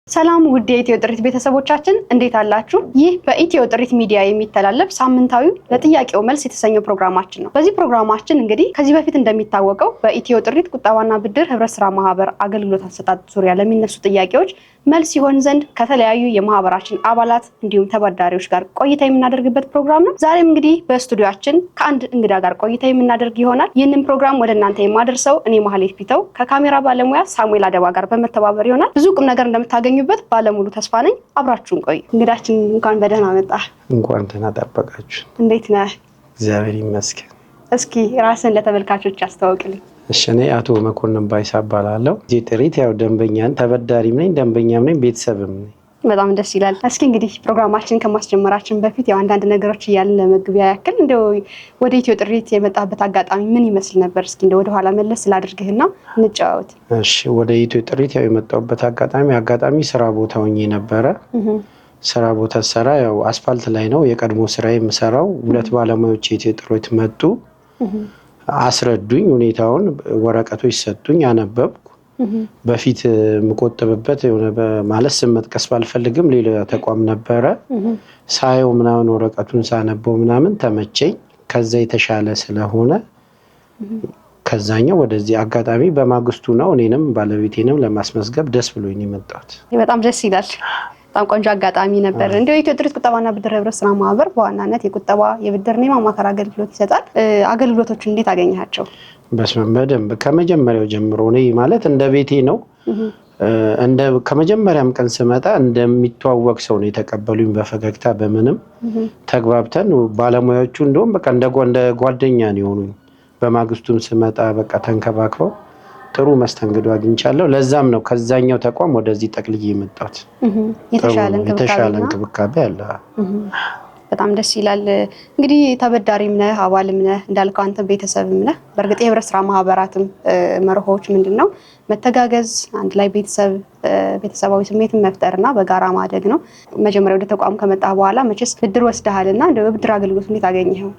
ሰላም ውድ የኢትዮ ጥሪት ቤተሰቦቻችን እንዴት አላችሁ? ይህ በኢትዮ ጥሪት ሚዲያ የሚተላለፍ ሳምንታዊ ለጥያቄው መልስ የተሰኘው ፕሮግራማችን ነው። በዚህ ፕሮግራማችን እንግዲህ ከዚህ በፊት እንደሚታወቀው በኢትዮ ጥሪት ቁጠባና ብድር ህብረት ስራ ማህበር አገልግሎት አሰጣጥ ዙሪያ ለሚነሱ ጥያቄዎች መልስ ይሆን ዘንድ ከተለያዩ የማህበራችን አባላት እንዲሁም ተበዳሪዎች ጋር ቆይታ የምናደርግበት ፕሮግራም ነው። ዛሬም እንግዲህ በስቱዲዮአችን ከአንድ እንግዳ ጋር ቆይታ የምናደርግ ይሆናል። ይህንን ፕሮግራም ወደ እናንተ የማደርሰው እኔ ማህሌት ቢተው ከካሜራ ባለሙያ ሳሙኤል አደባ ጋር በመተባበር ይሆናል። ብዙ ቁም ነገር እንደምታገኙበት ባለሙሉ ተስፋ ነኝ። አብራችሁን ቆዩ። እንግዳችን እንኳን በደህና መጣ። እንኳን ደህና ጠበቃችሁ። እንዴት ነህ? እግዚአብሔር ይመስገን። እስኪ ራስን ለተመልካቾች አስተዋውቅልኝ። እሺ፣ እኔ አቶ መኮንን ባይሳ እባላለሁ። ኢትዮ ጥሪት ያው ደንበኛን ተበዳሪም ነኝ፣ ደንበኛም ነኝ፣ ቤተሰብም ነኝ። በጣም ደስ ይላል። እስኪ እንግዲህ ፕሮግራማችን ከማስጀመራችን በፊት ያው አንዳንድ ነገሮች እያልን ለመግቢያ ያክል እንደው ወደ ኢትዮ ጥሪት የመጣበት አጋጣሚ ምን ይመስል ነበር? እስኪ እንደው ወደ ኋላ መለስ ስላድርግህና እንጫወት። እሺ፣ ወደ ኢትዮ ጥሪት ያው የመጣሁበት አጋጣሚ ስራ ቦታ ሆኜ ነበረ። ስራ ቦታ ሰራ ያው አስፋልት ላይ ነው የቀድሞ ስራ የምሰራው። ሁለት ባለሙያዎች የኢትዮ ጥሪት መጡ፣ አስረዱኝ፣ ሁኔታውን ወረቀቶች ሰጡኝ፣ አነበብኩ። በፊት የምቆጥብበት የሆነ ማለት ስም መጥቀስ ባልፈልግም ሌላ ተቋም ነበረ። ሳየው ምናምን ወረቀቱን ሳነበው ምናምን ተመቸኝ። ከዛ የተሻለ ስለሆነ ከዛኛው ወደዚህ አጋጣሚ በማግስቱ ነው እኔንም ባለቤቴንም ለማስመዝገብ ደስ ብሎኝ የመጣሁት። በጣም ደስ ይላል። በጣም ቆንጆ አጋጣሚ ነበር። እንደው የኢትዮ ጥሪት ቁጠባና ብድር ህብረት ስራ ማህበር በዋናነት የቁጠባ የብድርና የማማከር አገልግሎት ይሰጣል። አገልግሎቶችን እንዴት አገኛቸው? በደንብ ከመጀመሪያው ጀምሮ እኔ ማለት እንደ ቤቴ ነው። ከመጀመሪያም ቀን ስመጣ እንደሚተዋወቅ ሰው ነው የተቀበሉኝ፣ በፈገግታ በምንም ተግባብተን። ባለሙያዎቹ እንደውም በቃ እንደ ጓደኛ ነው የሆኑኝ። በማግስቱም ስመጣ በቃ ተንከባክበው ጥሩ መስተንግዶ አግኝቻለሁ። ለዛም ነው ከዛኛው ተቋም ወደዚህ ጠቅልዬ የመጣሁት። የተሻለ እንክብካቤ አለ። በጣም ደስ ይላል። እንግዲህ ተበዳሪም ነህ አባልም ነህ እንዳልከው አንተ ቤተሰብም ነህ። በእርግጥ የህብረት ስራ ማህበራትም መርሆች ምንድነው? መተጋገዝ፣ አንድ ላይ ቤተሰባዊ ስሜትን መፍጠርና በጋራ ማደግ ነው። መጀመሪያ ወደ ተቋም ከመጣ በኋላ መቼስ ብድር ወስደሃልና እንደው ብድር አገልግሎት እንዴት አገኘኸው?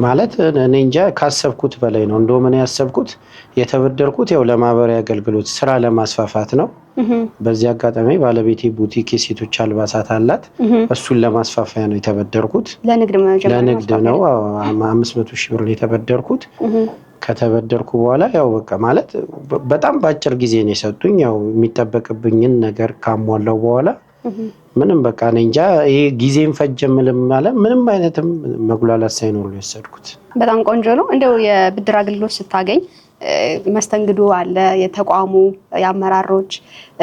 ማለት እኔ እንጃ ካሰብኩት በላይ ነው። እንደውም እኔ ያሰብኩት የተበደርኩት ያው ለማህበራዊ አገልግሎት ስራ ለማስፋፋት ነው። በዚህ አጋጣሚ ባለቤቴ ቡቲክ የሴቶች አልባሳት አላት። እሱን ለማስፋፋያ ነው የተበደርኩት። ለንግድ ነው 500 ሺህ ብር የተበደርኩት። ከተበደርኩ በኋላ ያው በቃ ማለት በጣም በአጭር ጊዜ ነው የሰጡኝ። ያው የሚጠበቅብኝን ነገር ካሟላው በኋላ ምንም በቃ እኔ እንጃ ይሄ ጊዜን ፈጀምልም ማለት ምንም አይነትም መጉላላት ሳይኖር ነው የወሰድኩት። በጣም ቆንጆ ነው። እንደው የብድር አገልግሎት ስታገኝ መስተንግዶ አለ፣ የተቋሙ የአመራሮች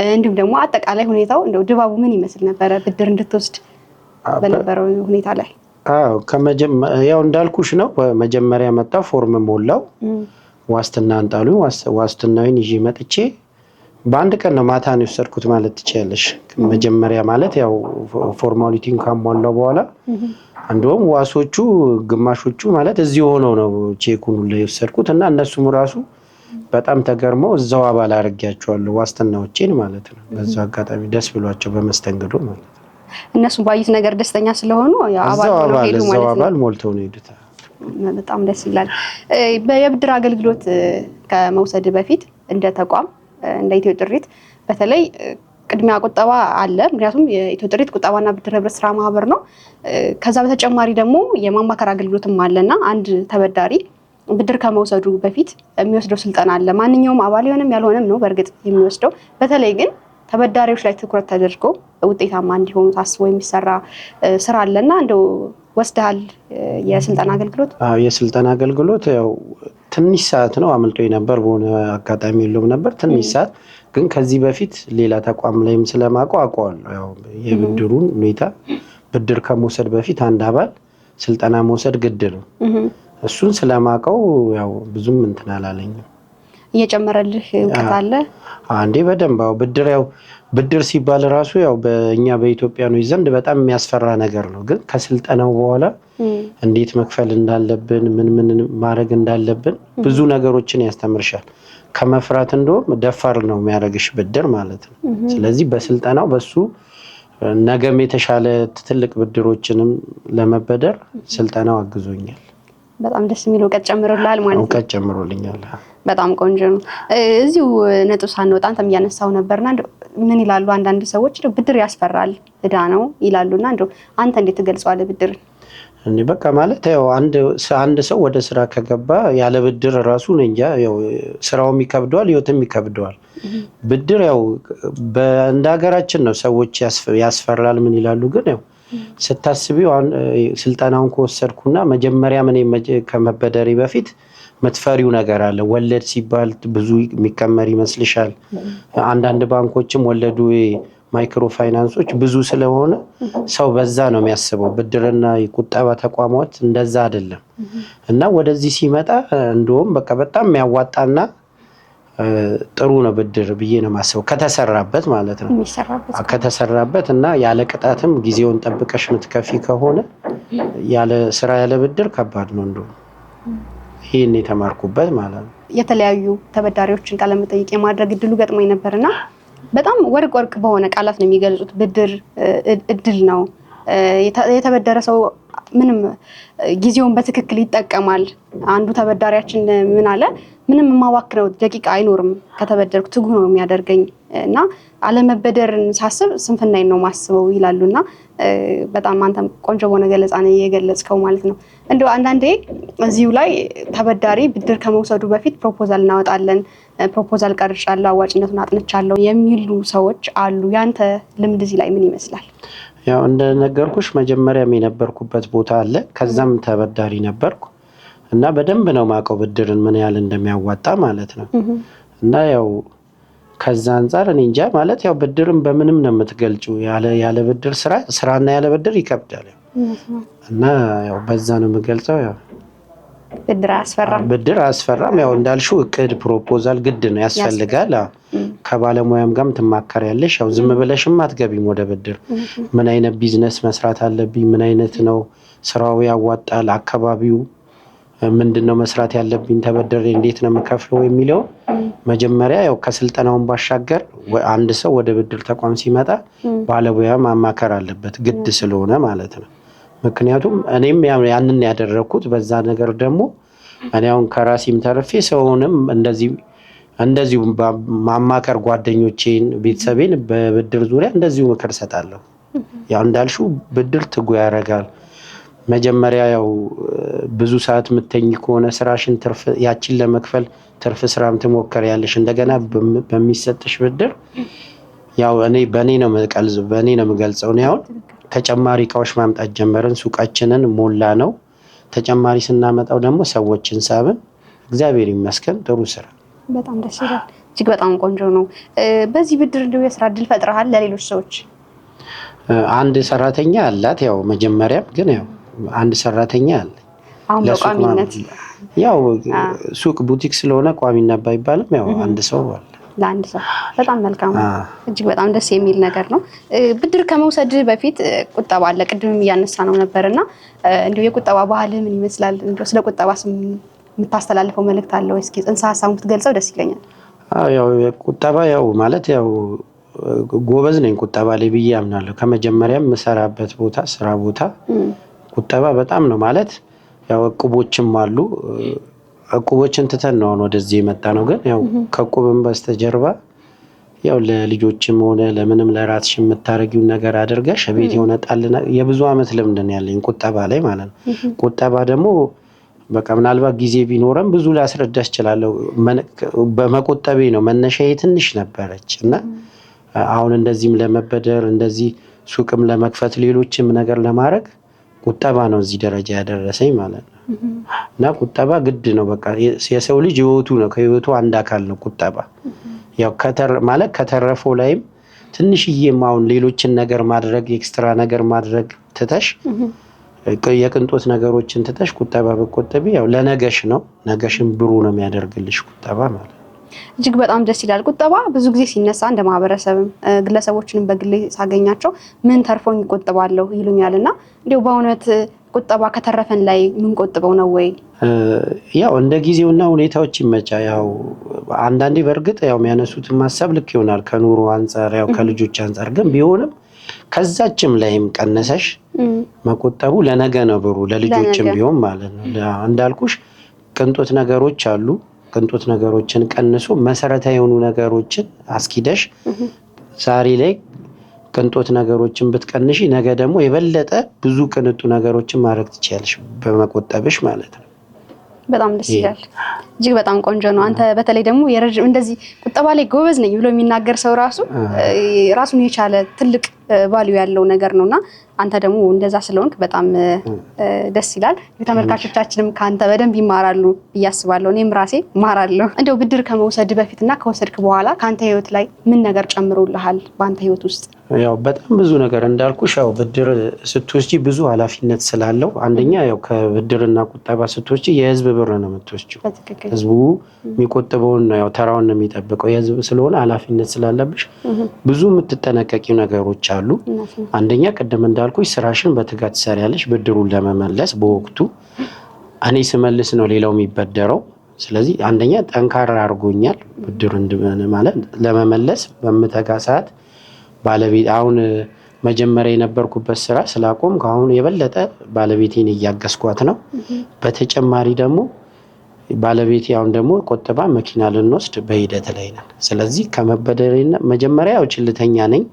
እንዲሁም ደግሞ አጠቃላይ ሁኔታው እንደው ድባቡ ምን ይመስል ነበረ? ብድር እንድትወስድ በነበረው ሁኔታ ላይ ያው እንዳልኩሽ ነው። መጀመሪያ መጣው ፎርም ሞላው፣ ዋስትና አንጣሉኝ። ዋስትናውን ይዤ መጥቼ በአንድ ቀን ነው ማታ ነው የወሰድኩት ማለት ትችያለሽ። መጀመሪያ ማለት ያው ፎርማሊቲን ካሟላው በኋላ እንደውም ዋሶቹ ግማሾቹ ማለት እዚህ ሆነው ነው ቼኩን ሁሉ የወሰድኩት እና እነሱም ራሱ በጣም ተገርመው እዛው አባል አድርጌያቸዋለሁ ዋስትናዎቼን ማለት ነው። በዛው አጋጣሚ ደስ ብሏቸው በመስተንግዶ ማለት ነው። እነሱም ባዩት ነገር ደስተኛ ስለሆኑ ያው አባል ሞልተው ነው ሄዱት። በጣም ደስ ይላል። የብድር አገልግሎት ከመውሰድ በፊት እንደ ተቋም እንደ ኢትዮ ጥሪት በተለይ ቅድሚያ ቁጠባ አለ። ምክንያቱም የኢትዮ ጥሪት ቁጠባና ብድር ህብረት ስራ ማህበር ነው። ከዛ በተጨማሪ ደግሞ የማማከር አገልግሎትም አለና አንድ ተበዳሪ ብድር ከመውሰዱ በፊት የሚወስደው ስልጠና አለ። ማንኛውም አባል የሆነም ያልሆነም ነው በእርግጥ የሚወስደው። በተለይ ግን ተበዳሪዎች ላይ ትኩረት ተደርጎ ውጤታማ እንዲሆኑ ታስቦ የሚሰራ ስራ አለና እንደው ወስደሃል የስልጠና አገልግሎት? የስልጠና አገልግሎት ያው ትንሽ ሰዓት ነው አመልጦኝ ነበር። በሆነ አጋጣሚ የለውም ነበር ትንሽ ሰዓት። ግን ከዚህ በፊት ሌላ ተቋም ላይም ስለማውቀው አውቀዋለሁ። ያው የብድሩን ሁኔታ ብድር ከመውሰድ በፊት አንድ አባል ስልጠና መውሰድ ግድ ነው። እሱን ስለማውቀው ያው ብዙም እንትን አላለኝም። እየጨመረልህ እውቀት አለ? አንዴ በደንብ ብድር ሲባል ራሱ ያው በእኛ በኢትዮጵያኖች ዘንድ በጣም የሚያስፈራ ነገር ነው። ግን ከስልጠናው በኋላ እንዴት መክፈል እንዳለብን ምን ማድረግ እንዳለብን ብዙ ነገሮችን ያስተምርሻል። ከመፍራት እንደውም ደፋር ነው የሚያደርግሽ ብድር ማለት ነው። ስለዚህ በስልጠናው በሱ ነገም የተሻለ ትልቅ ብድሮችንም ለመበደር ስልጠናው አግዞኛል። በጣም ደስ የሚል እውቀት ጨምሮልሃል ማለት ነው። እውቀት ጨምሮልኛል። በጣም ቆንጆ ነው። እዚሁ ነጥብ ሳንወጣ አንተም እያነሳው ነበርና ምን ይላሉ አንዳንድ ሰዎች ብድር ያስፈራል እዳ ነው ይላሉና እንደው አንተ እንዴት ትገልጸዋለህ ብድርን? እኔ በቃ ማለት ያው አንድ ሰው ወደ ስራ ከገባ ያለ ብድር ራሱ እንጃ ያው ስራውም ይከብደዋል ህይወትም ይከብደዋል። ብድር ያው እንደ ሀገራችን ነው ሰዎች ያስፈራል ምን ይላሉ ግን ያው ስታስቢው ስልጠናውን ከወሰድኩና መጀመሪያ ምን ከመበደሪ በፊት መትፈሪው ነገር አለ። ወለድ ሲባል ብዙ የሚከመር ይመስልሻል። አንዳንድ ባንኮችም ወለዱ ማይክሮ ፋይናንሶች ብዙ ስለሆነ ሰው በዛ ነው የሚያስበው። ብድርና የቁጠባ ተቋማት እንደዛ አይደለም እና ወደዚህ ሲመጣ እንደውም በቃ በጣም የሚያዋጣና ጥሩ ነው ብድር ብዬ ነው የማስበው ከተሰራበት ማለት ነው። ከተሰራበት እና ያለ ቅጣትም ጊዜውን ጠብቀሽ ምትከፊ ከሆነ ያለ ስራ ያለ ብድር ከባድ ነው እንደውም ይሄን የተማርኩበት ማለት ነው። የተለያዩ ተበዳሪዎችን ቃለ መጠይቅ የማድረግ እድሉ ገጥሞኝ ነበርና በጣም ወርቅ በሆነ ቃላት ነው የሚገልጹት። ብድር እድል ነው። የተበደረ ሰው ምንም ጊዜውን በትክክል ይጠቀማል። አንዱ ተበዳሪያችን ምን አለ ምንም የማዋክነው ደቂቃ አይኖርም ከተበደርኩ ትጉ ነው የሚያደርገኝ እና አለመበደርን ሳስብ ስንፍናዬን ነው ማስበው ይላሉና በጣም አንተም ቆንጆ በሆነ ገለጻ ነው የገለጽከው ማለት ነው። እንደው አንዳንዴ እዚሁ ላይ ተበዳሪ ብድር ከመውሰዱ በፊት ፕሮፖዛል እናወጣለን፣ ፕሮፖዛል ቀርጫለሁ፣ አዋጭነቱን አጥንቻለሁ የሚሉ ሰዎች አሉ። ያንተ ልምድ እዚህ ላይ ምን ይመስላል? ያው እንደነገርኩሽ መጀመሪያም የነበርኩበት ቦታ አለ። ከዛም ተበዳሪ ነበርኩ እና በደንብ ነው ማቀው ብድርን ምን ያህል እንደሚያዋጣ ማለት ነው። እና ያው ከዛ አንፃር እኔ እንጃ ማለት ያው ብድርን በምንም ነው የምትገልጪው። ያለ ብድር ስራና ያለ ብድር ይከብዳል እና ያው በዛ ነው የምገልጸው። ያው ብድር አያስፈራም። ያው እንዳልሽው እቅድ ፕሮፖዛል ግድ ነው ያስፈልጋል። ከባለሙያም ጋርም ትማከሪያለሽ። ያው ዝም ብለሽም አትገቢም ወደ ብድር። ምን አይነት ቢዝነስ መስራት አለብኝ፣ ምን አይነት ነው ስራው ያዋጣል፣ አካባቢው ምንድነው መስራት ያለብኝ፣ ተበደሬ እንዴት ነው የምከፍለው የሚለው መጀመሪያ ያው ከስልጠናውን ባሻገር አንድ ሰው ወደ ብድር ተቋም ሲመጣ ባለሙያ ማማከር አለበት ግድ ስለሆነ ማለት ነው። ምክንያቱም እኔም ያንን ያደረኩት በዛ ነገር ደግሞ እኔ አሁን ከራሴም ተርፌ ሰውንም እንደዚሁ ማማከር ጓደኞቼን ቤተሰቤን በብድር ዙሪያ እንደዚሁ ምክር ሰጣለሁ። ያው እንዳልሽው ብድር ትጉ ያደርጋል። መጀመሪያ ያው ብዙ ሰዓት ምተኝ ከሆነ ስራሽን ትርፍ ያቺን ለመክፈል ትርፍ ስራም ትሞክሪያለሽ። እንደገና በሚሰጥሽ ብድር ያው በእኔ ነው የምገልጸው። ነው አሁን ተጨማሪ እቃዎች ማምጣት ጀመርን። ሱቃችንን ሞላ ነው። ተጨማሪ ስናመጣው ደግሞ ሰዎችን ሳብን። እግዚአብሔር ይመስገን ጥሩ ስራ። በጣም ደስ ይላል። እጅግ በጣም ቆንጆ ነው። በዚህ ብድር እንደው የስራ እድል ፈጥረሃል ለሌሎች ሰዎች? አንድ ሰራተኛ አላት። ያው መጀመሪያም ግን ያው አንድ ሰራተኛ አለ። አሁን በቋሚነት ያው ሱቅ ቡቲክ ስለሆነ ቋሚነት ባይባልም ያው አንድ ሰው አለ። ለአንድ ሰው በጣም መልካም ነው። እጅግ በጣም ደስ የሚል ነገር ነው። ብድር ከመውሰድ በፊት ቁጠባ አለ። ቅድምም እያነሳ ነው ነበርና እንደው የቁጠባ ባህል ምን ይመስላል? እንደው ስለ ቁጠባ የምታስተላልፈው መልእክት አለ ወይ? እስኪ ጽንሰ ሀሳቡን ብትገልጸው ደስ ይለኛል። ያው ቁጠባ ያው ማለት ያው ጎበዝ ነኝ ቁጠባ ላይ ብዬ አምናለሁ። ከመጀመሪያም የምሰራበት ቦታ ስራ ቦታ ቁጠባ በጣም ነው ማለት ያው እቁቦችም አሉ። እቁቦችን ትተን ነው ወደዚህ የመጣ ነው። ግን ያው ከእቁብም በስተጀርባ ያው ለልጆችም ሆነ ለምንም ለራስሽ የምታረጊው ነገር አድርገሽ ቤት የሆነ ጣልና የብዙ አመት ልምድ ነው ያለኝ ቁጠባ ላይ ማለት ነው። ቁጠባ ደግሞ በቃ ምናልባት ጊዜ ቢኖርም ብዙ ላስረዳሽ እችላለሁ። በመቆጠቤ ነው መነሻዬ ትንሽ ነበረች እና አሁን እንደዚህም ለመበደር እንደዚህ ሱቅም ለመክፈት ሌሎችም ነገር ለማድረግ ቁጠባ ነው እዚህ ደረጃ ያደረሰኝ ማለት ነው። እና ቁጠባ ግድ ነው። በቃ የሰው ልጅ ህይወቱ ነው፣ ከህይወቱ አንድ አካል ነው ቁጠባ። ያው ማለት ከተረፈው ላይም ትንሽዬም አሁን ሌሎችን ነገር ማድረግ ኤክስትራ ነገር ማድረግ ትተሽ የቅንጦት ነገሮችን ትተሽ ቁጠባ በቆጠቢ ያው ለነገሽ ነው፣ ነገሽን ብሩ ነው የሚያደርግልሽ ቁጠባ ማለት ነው። እጅግ በጣም ደስ ይላል። ቁጠባ ብዙ ጊዜ ሲነሳ እንደ ማህበረሰብም ግለሰቦችንም በግሌ ሳገኛቸው ምን ተርፎኝ እቆጥባለሁ ይሉኛልና እንደው በእውነት ቁጠባ ከተረፈን ላይ ምን ቆጥበው ነው ወይ? ያው እንደ ጊዜውና ሁኔታዎች ይመቻ። ያው አንዳንዴ በእርግጥ ያው የሚያነሱትን ማሰብ ልክ ይሆናል ከኑሮ አንፃር ያው ከልጆች አንፃር ግን ቢሆንም ከዛችም ላይም ቀነሰሽ መቆጠቡ ለነገ ነው ብሩ ለልጆችም ቢሆን ማለት ነው። እንዳልኩሽ ቅንጦት ነገሮች አሉ። ቅንጦት ነገሮችን ቀንሶ መሰረታዊ የሆኑ ነገሮችን አስኪደሽ ዛሬ ላይ ቅንጦት ነገሮችን ብትቀንሺ ነገ ደግሞ የበለጠ ብዙ ቅንጡ ነገሮችን ማድረግ ትችያለሽ በመቆጠብሽ ማለት ነው። በጣም ደስ ይላል። እጅግ በጣም ቆንጆ ነው። አንተ በተለይ ደግሞ የረጅም እንደዚህ ቁጠባ ላይ ጎበዝ ነኝ ብሎ የሚናገር ሰው ራሱን የቻለ ትልቅ ቫልዩ ያለው ነገር ነውና አንተ ደግሞ እንደዛ ስለሆንክ በጣም ደስ ይላል። ተመልካቾቻችንም ካንተ በደንብ ይማራሉ ብዬ አስባለሁ። እኔም ራሴ እማራለሁ። እንደው ብድር ከመውሰድ በፊትና ከወሰድክ በኋላ ካንተ ህይወት ላይ ምን ነገር ጨምሮልሃል በአንተ ህይወት ውስጥ? ያው በጣም ብዙ ነገር እንዳልኩሽ ያው ብድር ስትወስጂ ብዙ ኃላፊነት ስላለው አንደኛ ያው ከብድርና ቁጠባ ስትወስጂ የህዝብ ብር ነው የምትወስጂው። ህዝቡ የሚቆጥበውን ነው ያው ተራውን ነው የሚጠብቀው። የህዝብ ስለሆነ ኃላፊነት ስላለብሽ ብዙ የምትጠነቀቂው ነገሮች አሉ። አንደኛ ቅድም እንዳልኩሽ ስራሽን በትጋት ትሰሪያለሽ ብድሩን ለመመለስ በወቅቱ። እኔ ስመልስ ነው ሌላው የሚበደረው። ስለዚህ አንደኛ ጠንካራ አድርጎኛል ብድር ማለት ለመመለስ በምተጋ ሰዓት ባለቤት አሁን መጀመሪያ የነበርኩበት ስራ ስላቆምኩ አሁን የበለጠ ባለቤቴን እያገዝኳት ነው። በተጨማሪ ደግሞ ባለቤቴ አሁን ደግሞ ቆጥባ መኪና ልንወስድ በሂደት ላይ ነን። ስለዚህ ከመበደሬና መጀመሪያ ያው ችልተኛ ነኝ።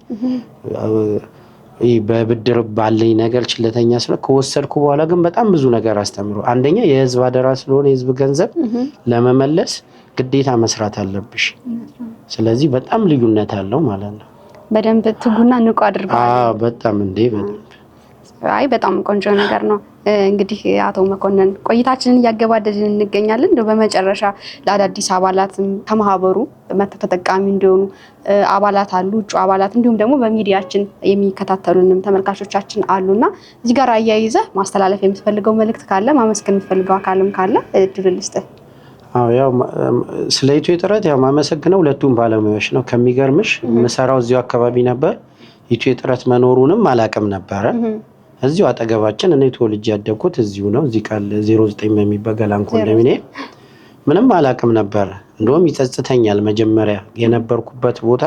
በብድር ባለኝ ነገር ችልተኛ ስለሆነ ከወሰድኩ በኋላ ግን በጣም ብዙ ነገር አስተምሮ አንደኛ የህዝብ አደራ ስለሆነ የህዝብ ገንዘብ ለመመለስ ግዴታ መስራት አለብሽ። ስለዚህ በጣም ልዩነት አለው ማለት ነው። በደንብ ትጉና ንቁ አድርገዋል። በጣም እንዴ በደንብ በጣም ቆንጆ ነገር ነው። እንግዲህ አቶ መኮንን ቆይታችንን እያገባደድን እንገኛለን። እንደው በመጨረሻ ለአዳዲስ አባላትም ከማህበሩ ተጠቃሚ እንዲሆኑ አባላት አሉ፣ እጩ አባላት እንዲሁም ደግሞ በሚዲያችን የሚከታተሉንም ተመልካቾቻችን አሉና እዚህ ጋር አያይዘህ ማስተላለፍ የምትፈልገው መልእክት ካለ ማመስገን የምትፈልገው አካልም ካለ እድል ልስጥህ። ያው ስለ ኢትዮ ጥረት ያው ማመሰግነው ሁለቱም ባለሙያዎች ነው። ከሚገርምሽ መሰራው እዚሁ አካባቢ ነበር። ኢትዮ ጥረት መኖሩንም አላቅም ነበረ። እዚሁ አጠገባችን እኔ ተወልጄ ያደግኩት እዚሁ ነው። እዚህ ቃል 09 በሚበገላን ኮንዶሚኒየም ምንም አላቅም ነበር። እንደውም ይጸጽተኛል መጀመሪያ የነበርኩበት ቦታ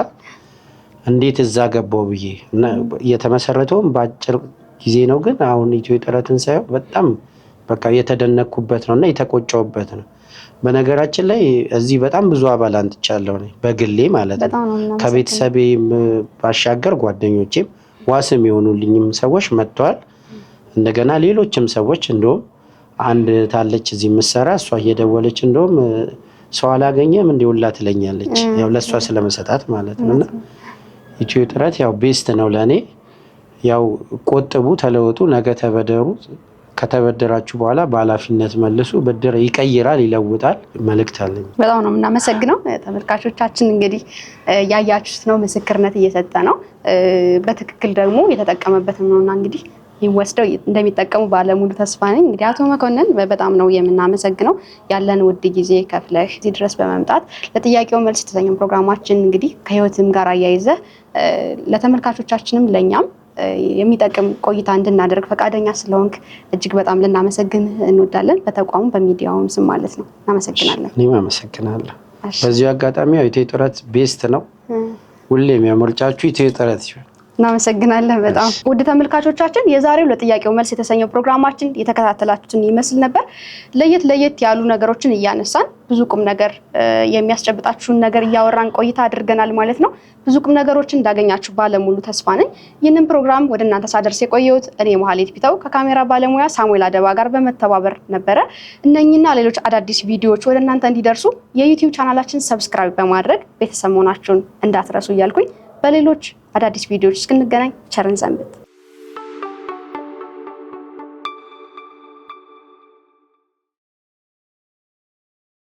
እንዴት እዛ ገባው ብዬ እና የተመሰረተውም በአጭር ጊዜ ነው። ግን አሁን ኢትዮ ጥረትን ሳይው በጣም በቃ የተደነቅኩበት ነውና የተቆጨውበት ነው። በነገራችን ላይ እዚህ በጣም ብዙ አባል አንጥቻለሁ እኔ በግሌ ማለት ነው። ከቤተሰቤ ባሻገር ጓደኞቼም ዋስም የሆኑልኝም ሰዎች መጥተዋል። እንደገና ሌሎችም ሰዎች እንደውም አንድ ታለች እዚህ ምሰራ እሷ እየደወለች እንደውም ሰው አላገኘም እንዲውላ ትለኛለች። ያው ለሷ ስለመሰጣት ማለት ነውና ኢትዮ ጥረት ያው ቤስት ነው ለኔ። ያው ቆጥቡ፣ ተለወጡ፣ ነገ ተበደሩ። ከተበደራችሁ በኋላ በኃላፊነት መልሱ። ብድር ይቀይራል፣ ይለውጣል። መልእክት አለኝ። በጣም ነው የምናመሰግነው። ተመልካቾቻችን እንግዲህ ያያችሁት ነው፣ ምስክርነት እየሰጠ ነው። በትክክል ደግሞ የተጠቀመበትም ነውና እንግዲህ ይወስደው እንደሚጠቀሙ ባለሙሉ ተስፋ ነኝ። እንግዲህ አቶ መኮንን በጣም ነው የምናመሰግነው ያለን ውድ ጊዜ ከፍለህ እዚህ ድረስ በመምጣት ለጥያቄው መልስ የተሰኘው ፕሮግራማችን እንግዲህ ከህይወትም ጋር አያይዘህ ለተመልካቾቻችንም ለኛም የሚጠቅም ቆይታ እንድናደርግ ፈቃደኛ ስለሆንክ እጅግ በጣም ልናመሰግን እንወዳለን። በተቋሙ በሚዲያውም ስም ማለት ነው። እናመሰግናለን። እኔም አመሰግናለሁ። በዚሁ አጋጣሚ ኢትዮ ጥረት ቤስት ነው። ሁሌም ያመርጫችሁ ኢትዮ ጥረት ይሁን። እናመሰግናለን በጣም ውድ ተመልካቾቻችን። የዛሬው ለጥያቄው መልስ የተሰኘው ፕሮግራማችን የተከታተላችሁትን ይመስል ነበር። ለየት ያሉ ነገሮችን እያነሳን ብዙ ቁም ነገር የሚያስጨብጣችሁን ነገር እያወራን ቆይታ አድርገናል ማለት ነው። ብዙ ቁም ነገሮችን እንዳገኛችሁ ባለሙሉ ተስፋ ነኝ። ይህንን ፕሮግራም ወደ እናንተ ሳደርስ የቆየሁት እኔ መሀሌት ቢታው ከካሜራ ባለሙያ ሳሙኤል አደባ ጋር በመተባበር ነበረ። እነኝና ሌሎች አዳዲስ ቪዲዮዎች ወደ እናንተ እንዲደርሱ የዩቲዩብ ቻናላችን ሰብስክራይብ በማድረግ ቤተሰብ መሆናችሁን እንዳትረሱ እያልኩኝ በሌሎች አዳዲስ ቪዲዮዎች እስክንገናኝ ቸርን ሰንብት።